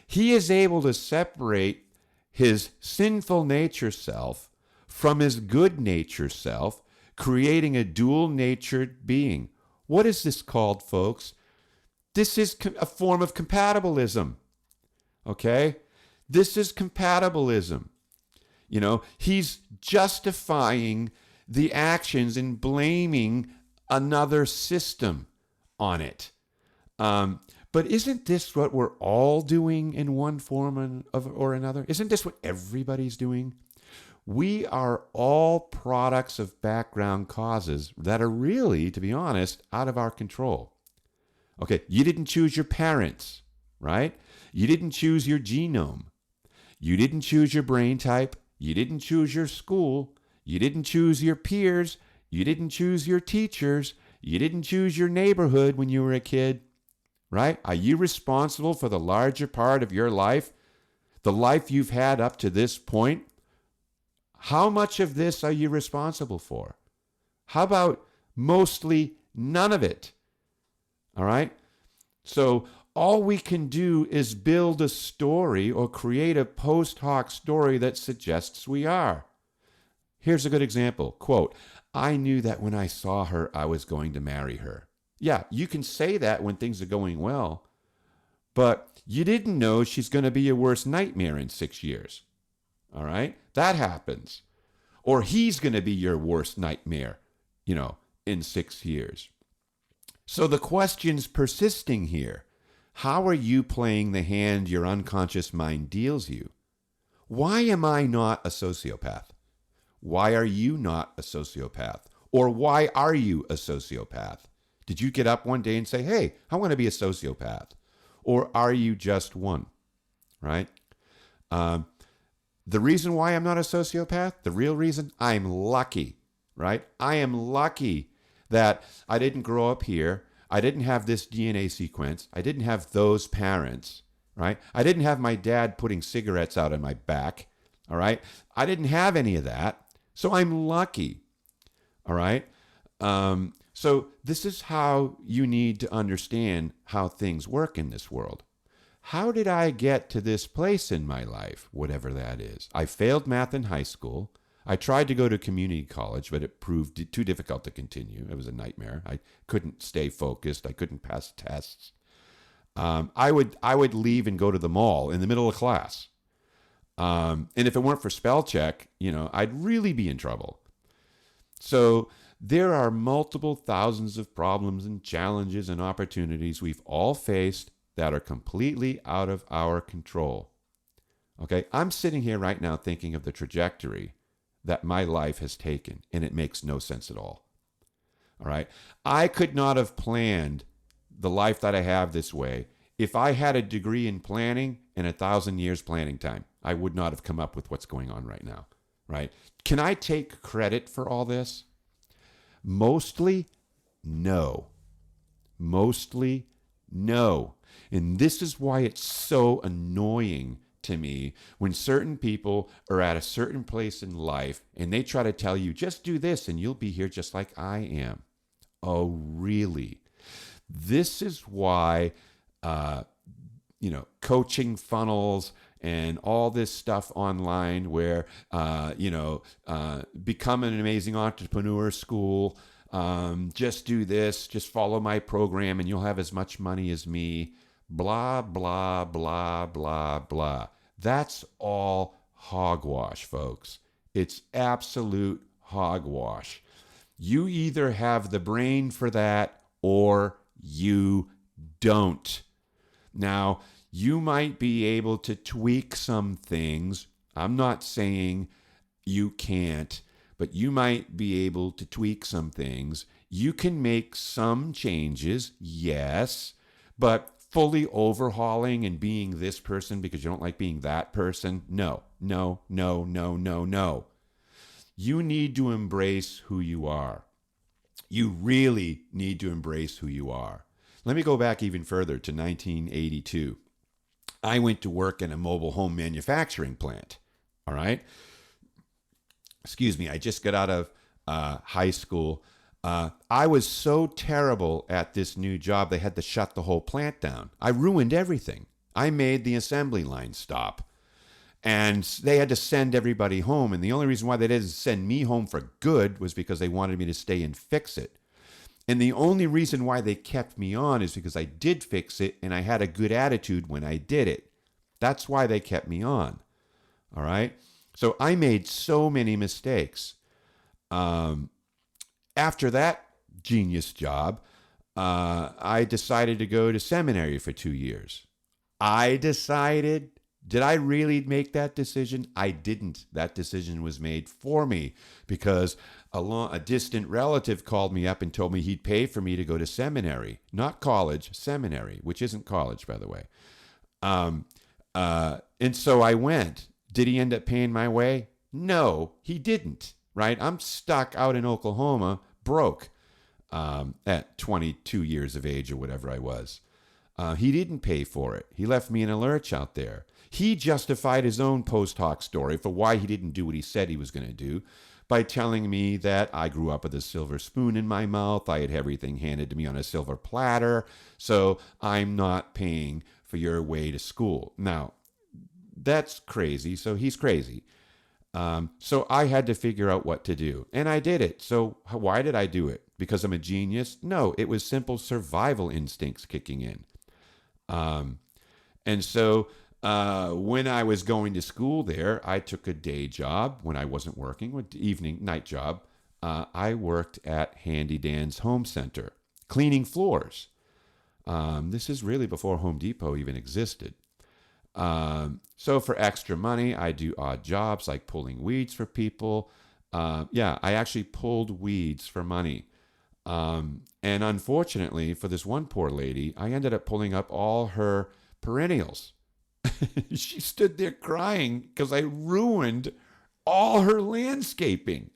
He is able to separate his sinful nature self from his good nature self, creating a dual-natured being. What is this called, folks? This is a form of compatibilism, okay? This is compatibilism. He's justifying the actions and blaming another system on it. But isn't this what we're all doing in one form or another? Isn't this what everybody's doing? We are all products of background causes that are really, to be honest, out of our control. Okay, you didn't choose your parents, right? You didn't choose your genome. You didn't choose your brain type. You didn't choose your school. You didn't choose your peers. You didn't choose your teachers. You didn't choose your neighborhood when you were a kid, right? Are you responsible for the larger part of your life, the life you've had up to this point? How much of this are you responsible for? How about mostly none of it? All right? So all we can do is build a story or create a post hoc story that suggests we are. Here's a good example. Quote, I knew that when I saw her, I was going to marry her. Yeah, you can say that when things are going well, but you didn't know she's going to be your worst nightmare in 6 years. All right? That happens. Or he's going to be your worst nightmare, in 6 years. So the question's persisting here. How are you playing the hand your unconscious mind deals you? Why am I not a sociopath? Why are you not a sociopath? Or why are you a sociopath? Did you get up one day and say, hey, I want to be a sociopath? Or are you just one, right? The reason why I'm not a sociopath, the real reason, I'm lucky, right? I am lucky that I didn't grow up here I didn't have this DNA sequence. I didn't have those parents, right? I didn't have my dad putting cigarettes out on my back, all right? I didn't have any of that. So I'm lucky, all right? So this is how you need to understand how things work in this world. How did I get to this place in my life, whatever that is? I failed math in high school. I tried to go to community college, but it proved too difficult to continue. It was a nightmare. I couldn't stay focused. I couldn't pass tests. I would leave and go to the mall in the middle of class. And if it weren't for spell check, I'd really be in trouble. So there are multiple thousands of problems and challenges and opportunities we've all faced that are completely out of our control. Okay, I'm sitting here right now thinking of the trajectory that my life has taken, and it makes no sense at all. All right, I could not have planned the life that I have this way if I had a degree in planning and 1,000 years planning time. I would not have come up with what's going on right now, right? Can I take credit for all this? Mostly, no. Mostly, no. And this is why it's so annoying to me when certain people are at a certain place in life and they try to tell you, just do this and you'll be here just like I am. Oh, really? This is why, coaching funnels and all this stuff online where, become an amazing entrepreneur school, just do this, just follow my program and you'll have as much money as me. Blah, blah, blah, blah, blah. That's all hogwash, folks. It's absolute hogwash. You either have the brain for that or you don't. Now, you might be able to tweak some things. I'm not saying you can't, but you might be able to tweak some things. You can make some changes, yes, but fully overhauling and being this person because you don't like being that person, no. You need to embrace who you are. You really need to embrace who you are. Let me go back even further to 1982. I went to work in a mobile home manufacturing plant, all right? Excuse me, I just got out of high school. I was so terrible at this new job, they had to shut the whole plant down. I ruined everything. I made the assembly line stop. And they had to send everybody home. And the only reason why they didn't send me home for good was because they wanted me to stay and fix it. And the only reason why they kept me on is because I did fix it and I had a good attitude when I did it. That's why they kept me on. All right? So I made so many mistakes. After that genius job, I decided to go to seminary for 2 years. Did I really make that decision? I didn't. That decision was made for me because a distant relative called me up and told me he'd pay for me to go to seminary. Not college, seminary, which isn't college, by the way. And so I went. Did he end up paying my way? No, he didn't, right? I'm stuck out in Oklahoma, broke, at 22 years of age or whatever I was. He didn't pay for it. He left me in a lurch out there. He justified his own post-hoc story for why he didn't do what he said he was going to do by telling me that I grew up with a silver spoon in my mouth. I had everything handed to me on a silver platter. So I'm not paying for your way to school. Now, that's crazy. So he's crazy. So I had to figure out what to do. And I did it. So why did I do it? Because I'm a genius? No, it was simple survival instincts kicking in. And so when I was going to school there, I took a day job when I wasn't working, night job. I worked at Handy Dan's Home Center, cleaning floors. This is really before Home Depot even existed. So for extra money, I do odd jobs like pulling weeds for people. I actually pulled weeds for money. And unfortunately for this one poor lady, I ended up pulling up all her perennials. She stood there crying because I ruined all her landscaping.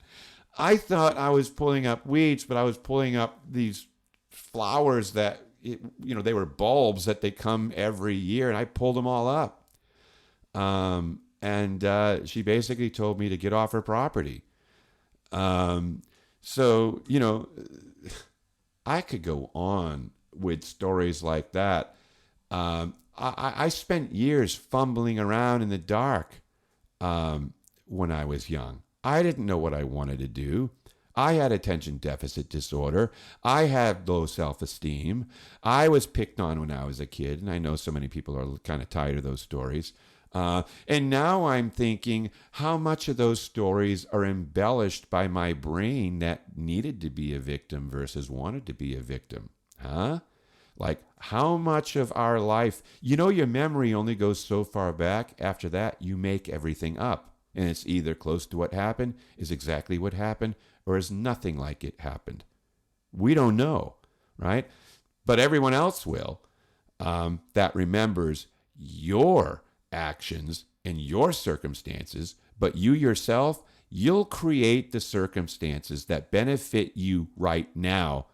I thought I was pulling up weeds, but I was pulling up these flowers that, they were bulbs that they come every year, and I pulled them all up. And she basically told me to get off her property. So, I could go on with stories like that. I spent years fumbling around in the dark when I was young. I didn't know what I wanted to do. I had attention deficit disorder. I had low self-esteem. I was picked on when I was a kid, and I know so many people are kind of tired of those stories. And now I'm thinking, how much of those stories are embellished by my brain that needed to be a victim versus wanted to be a victim? Huh? Like, how much of our life, your memory only goes so far back. After that, you make everything up. And it's either close to what happened, is exactly what happened, or is nothing like it happened. We don't know, right? But everyone else will, that remembers your actions and your circumstances, but you yourself, you'll create the circumstances that benefit you right now.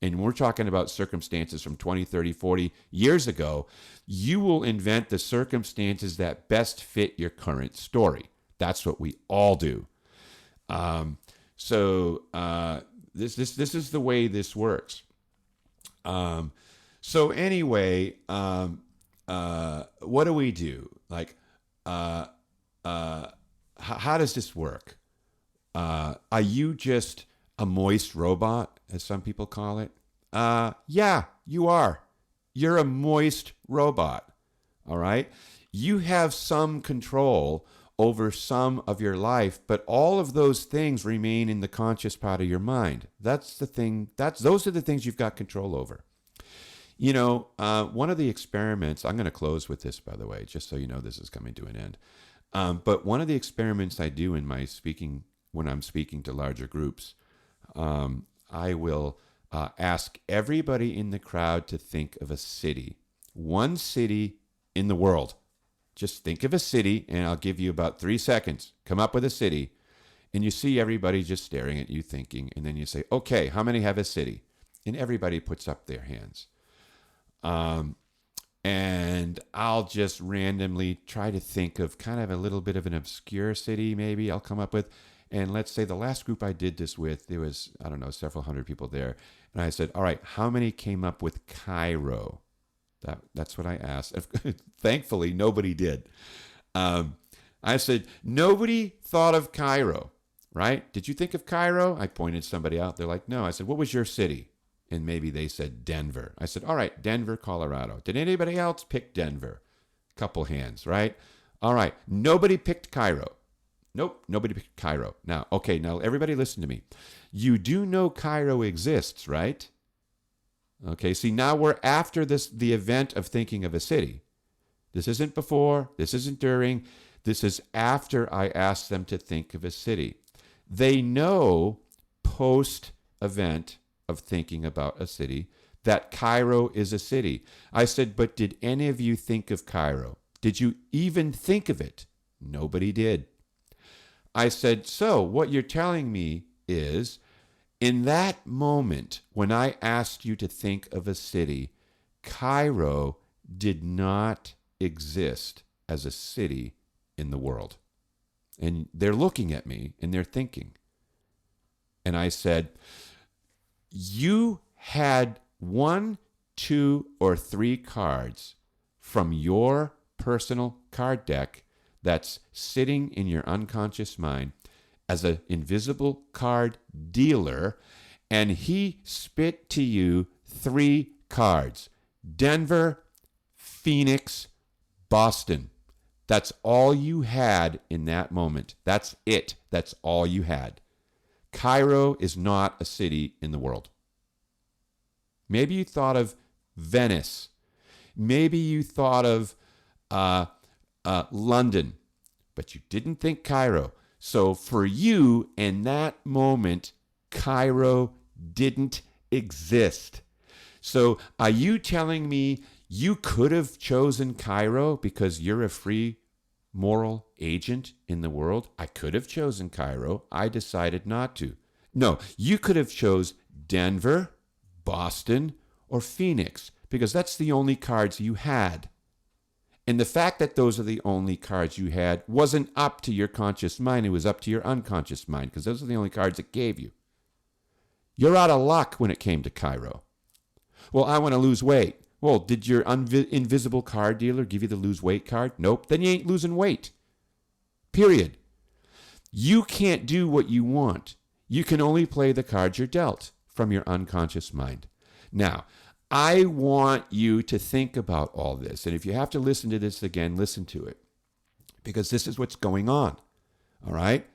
And we're talking about circumstances from 20, 30, 40 years ago. You will invent the circumstances that best fit your current story. That's what we all do. So this is the way this works. So anyway, what do we do? Like, how does this work? Are you just a moist robot, as some people call it? Yeah, you are. You're a moist robot. All right? You have some control over some of your life, but all of those things remain in the conscious part of your mind. Those are the things you've got control over. One of the experiments, I'm going to close with this, by the way, just so you know this is coming to an end. But one of the experiments I do in my speaking, when I'm speaking to larger groups, I will ask everybody in the crowd to think of a city, one city in the world. Just think of a city, and I'll give you about 3 seconds. Come up with a city. And you see everybody just staring at you thinking, and then you say, okay, how many have a city? And everybody puts up their hands. And I'll just randomly try to think of kind of a little bit of an obscure city, maybe I'll come up with. And let's say the last group I did this with, there was, I don't know, several hundred people there. And I said, all right, how many came up with Cairo? That's what I asked. Thankfully, nobody did. I said, nobody thought of Cairo, right? Did you think of Cairo? I pointed somebody out. They're like, no. I said, what was your city? And maybe they said Denver. I said, all right, Denver, Colorado. Did anybody else pick Denver? Couple hands, right? All right, nobody picked Cairo. Nope, nobody picked Cairo. Now, okay, now everybody listen to me. You do know Cairo exists, right? Okay, see, now we're after the event of thinking of a city. This isn't before, this isn't during, this is after I asked them to think of a city. They know post-event of thinking about a city that Cairo is a city. I said, but did any of you think of Cairo? Did you even think of it? Nobody did. I said, so what you're telling me is, in that moment when I asked you to think of a city, Cairo did not exist as a city in the world. And they're looking at me and they're thinking. And I said, you had 1, 2, or 3 cards from your personal card deck that's sitting in your unconscious mind as an invisible card dealer, and he spit to you 3 cards: Denver, Phoenix, Boston. That's all you had in that moment. That's it. That's all you had. Cairo is not a city in the world. Maybe you thought of Venice. Maybe you thought of London, but you didn't think Cairo. So for you, in that moment, Cairo didn't exist. So are you telling me you could have chosen Cairo because you're a free moral agent in the world? I could have chosen Cairo. I decided not to. No, you could have chose Denver, Boston, or Phoenix, because that's the only cards you had. And the fact that those are the only cards you had wasn't up to your conscious mind. It was up to your unconscious mind, because those are the only cards it gave you. You're out of luck when it came to Cairo. Well, I want to lose weight. Well, did your invisible card dealer give you the lose weight card? Nope. Then you ain't losing weight. Period. You can't do what you want. You can only play the cards you're dealt from your unconscious mind. Now, I want you to think about all this. And if you have to listen to this again, listen to it. Because this is what's going on. All right?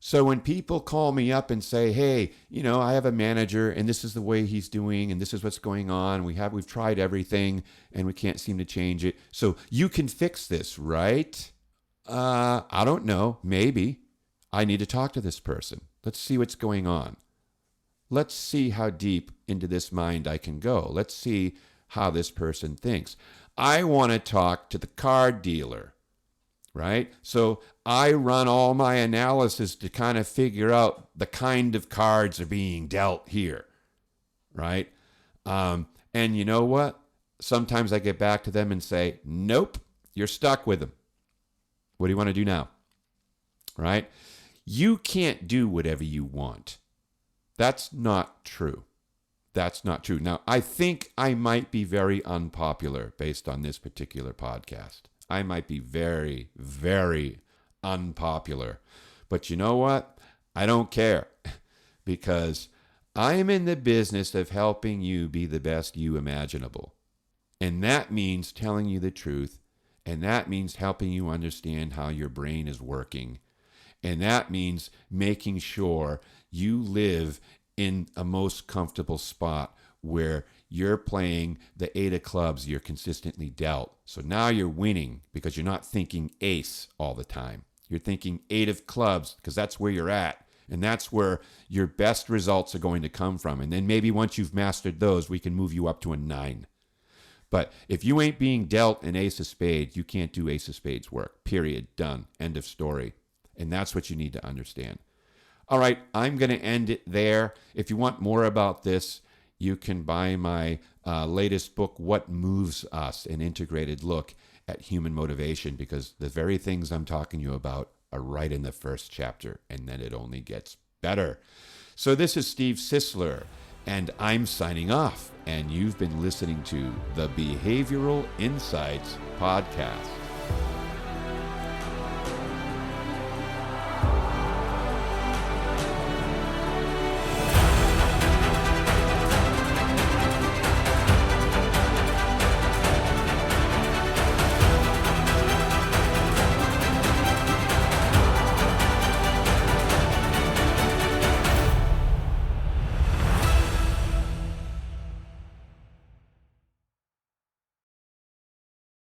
So when people call me up and say, hey, I have a manager and this is the way he's doing and this is what's going on. We've tried everything and we can't seem to change it. So you can fix this, right? I don't know. Maybe. I need to talk to this person. Let's see what's going on. Let's see how deep into this mind I can go. Let's see how this person thinks. I want to talk to the card dealer, right? So I run all my analysis to kind of figure out the kind of cards are being dealt here, right? And you know what? Sometimes I get back to them and say, nope, you're stuck with them. What do you want to do now? Right? You can't do whatever you want. That's not true. That's not true. Now, I think I might be very unpopular based on this particular podcast. I might be very, very unpopular. But you know what? I don't care, because I am in the business of helping you be the best you imaginable. And that means telling you the truth. And that means helping you understand how your brain is working. And that means making sure you live in a most comfortable spot where you're playing the 8 of clubs you're consistently dealt. So now you're winning because you're not thinking ace all the time. You're thinking 8 of clubs because that's where you're at. And that's where your best results are going to come from. And then maybe once you've mastered those, we can move you up to a 9. But if you ain't being dealt an ace of spades, you can't do ace of spades work. Period. Done. End of story. And that's what you need to understand. All right, I'm going to end it there. If you want more about this, you can buy my latest book, What Moves Us, an integrated look at human motivation, because the very things I'm talking to you about are right in the first chapter, and then it only gets better. So this is Steve Sisler, and I'm signing off, and you've been listening to the Behavioral Insights Podcast.